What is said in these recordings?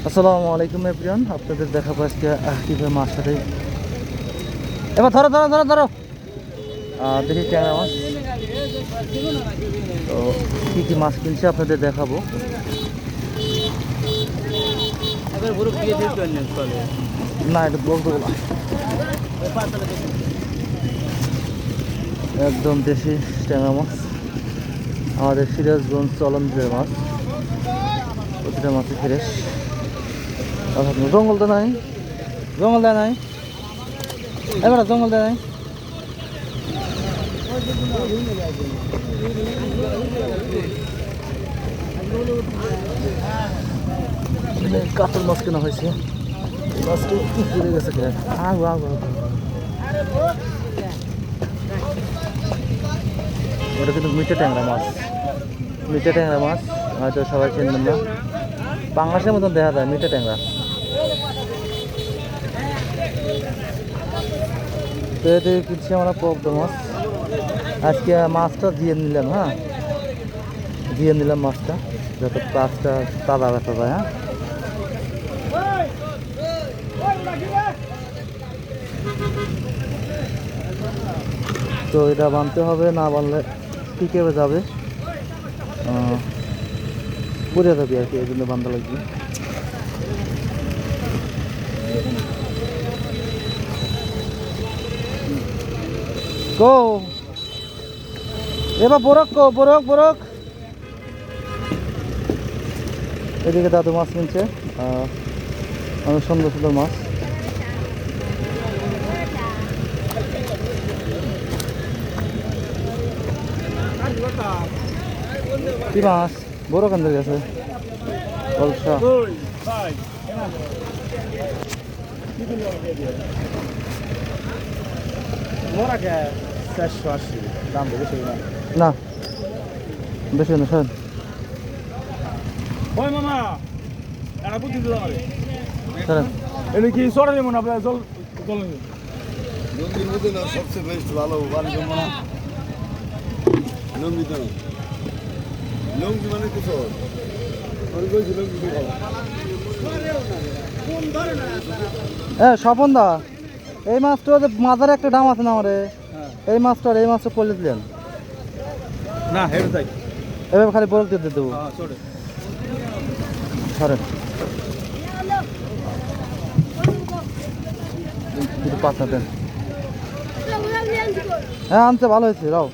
আসসালামু আলাইকুম এভরিওয়ান, আপনাদের দেখাবো আজকে কীভাবে মাছ সাথে। এবার ধরো ধরো ধরো ধরো দেখি ট্যাংরা মাছ। তো কী কী মাছ কিনছে আপনাদের দেখাবো। না, এটা বলতে বলা একদম দেশি ট্যাংরা মাছ, আমাদের সিরাজগঞ্জ চলন্দ্রের মাছ। প্রতিটা মাছই ফ্রেশ, জঙ্গল তো নাই, জঙ্গল দেয় নাই, এবার জঙ্গল দেয় নাই। কাতল মাছ কেনা হয়েছে, মাছটা একটু ঘুরে গেছে কিনা। ওটা কিন্তু মিঠে ট্যাংরা মাছ, মিঠে ট্যাংরা মাছ হয়তো সবাই চিনবেন না, বাংলাদেশের মতন দেখা যায় মিঠে ট্যাংরা। তো এতে কিনছি আমরা পদ্ম মাছ। আজকে মাছটা দিয়ে নিলাম, হ্যাঁ দিয়ে নিলাম মাছটা, যাতে মাছটা তাজা বেচা যায়। হ্যাঁ, তো এটা বানতে হবে, না বানলে টিকে যাবে, পড়ে যাবে আর কি, এই জন্য বান্ধা লাগবে। গো এবার বরক গো, বরক বরক। এদিকে দাদু মাছ কিনছে, অনেক সুন্দর সুন্দর মাছ। কি মাছ? বড় কান্দের গেছে অলসা। না বেশি না শোন। কি সরে যেমন আপনার জল জল লুঙ্গির মধ্যে না সবচেয়ে বেস্ট ভালো বাড়ি জমা না লুঙ্গি তো লুঙ্গি মানে কিছু স্বপন দা, এই মাছটা মাথার একটা দাম আছে না আমারে, এই মাছটা পড়লে দিলেন না হেঁটে তাই এবার খালি বরফ দিয়ে দেবো। সরেন কিছু পাতা দেন। হ্যাঁ আনছে, ভালো হয়েছে, রাও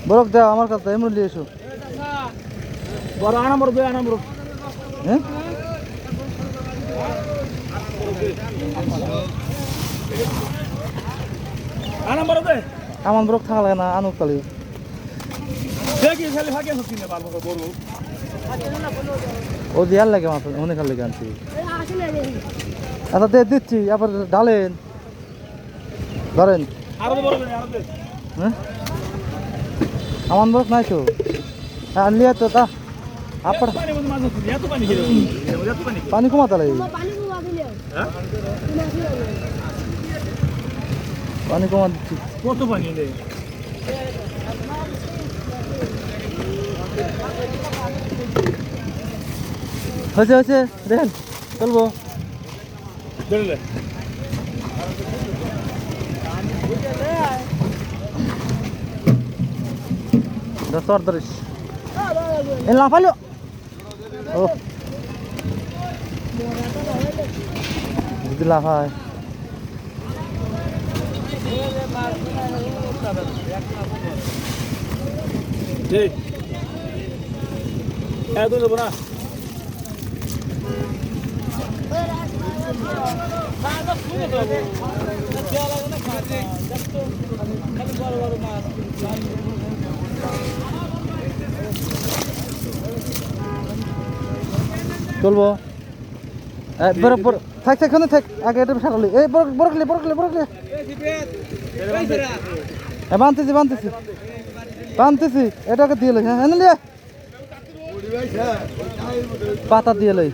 বরফ দেওয়া আমার কাছে এমনি নিয়ে এসো। বড় আনামর দে আনামর। হ্যাঁ আনামর দে আমার বরফ থাকা লাগে না, আনুক কালি দেখি খালি ভাগে হচ্ছে না পারবো বড় ও দিয়ার লাগে মাছ অনেক খাল লেগে আনছি। আচ্ছা দিচ্ছি, আবার ডালেন ধরেন। হ্যাঁ আমার বরফ নাই তো, আনলিয়া তো তা আপনার পানি কমাতে লাগে, পানি কমা দিচ্ছি। কত পানি হয়েছে হয়েছে দেখেন চলবো। ধরিস এ লাফালো ও যদি লাফায় দেবো না। চলবো বরফ থাক থাক থাক আগে এটা সারালি এই বরকলি বরকলি বরকলি বানতেছি বানতেছি বানতেছি এটাকে দিয়ে লই। হ্যাঁ লিয়া পাতা দিয়ে লই।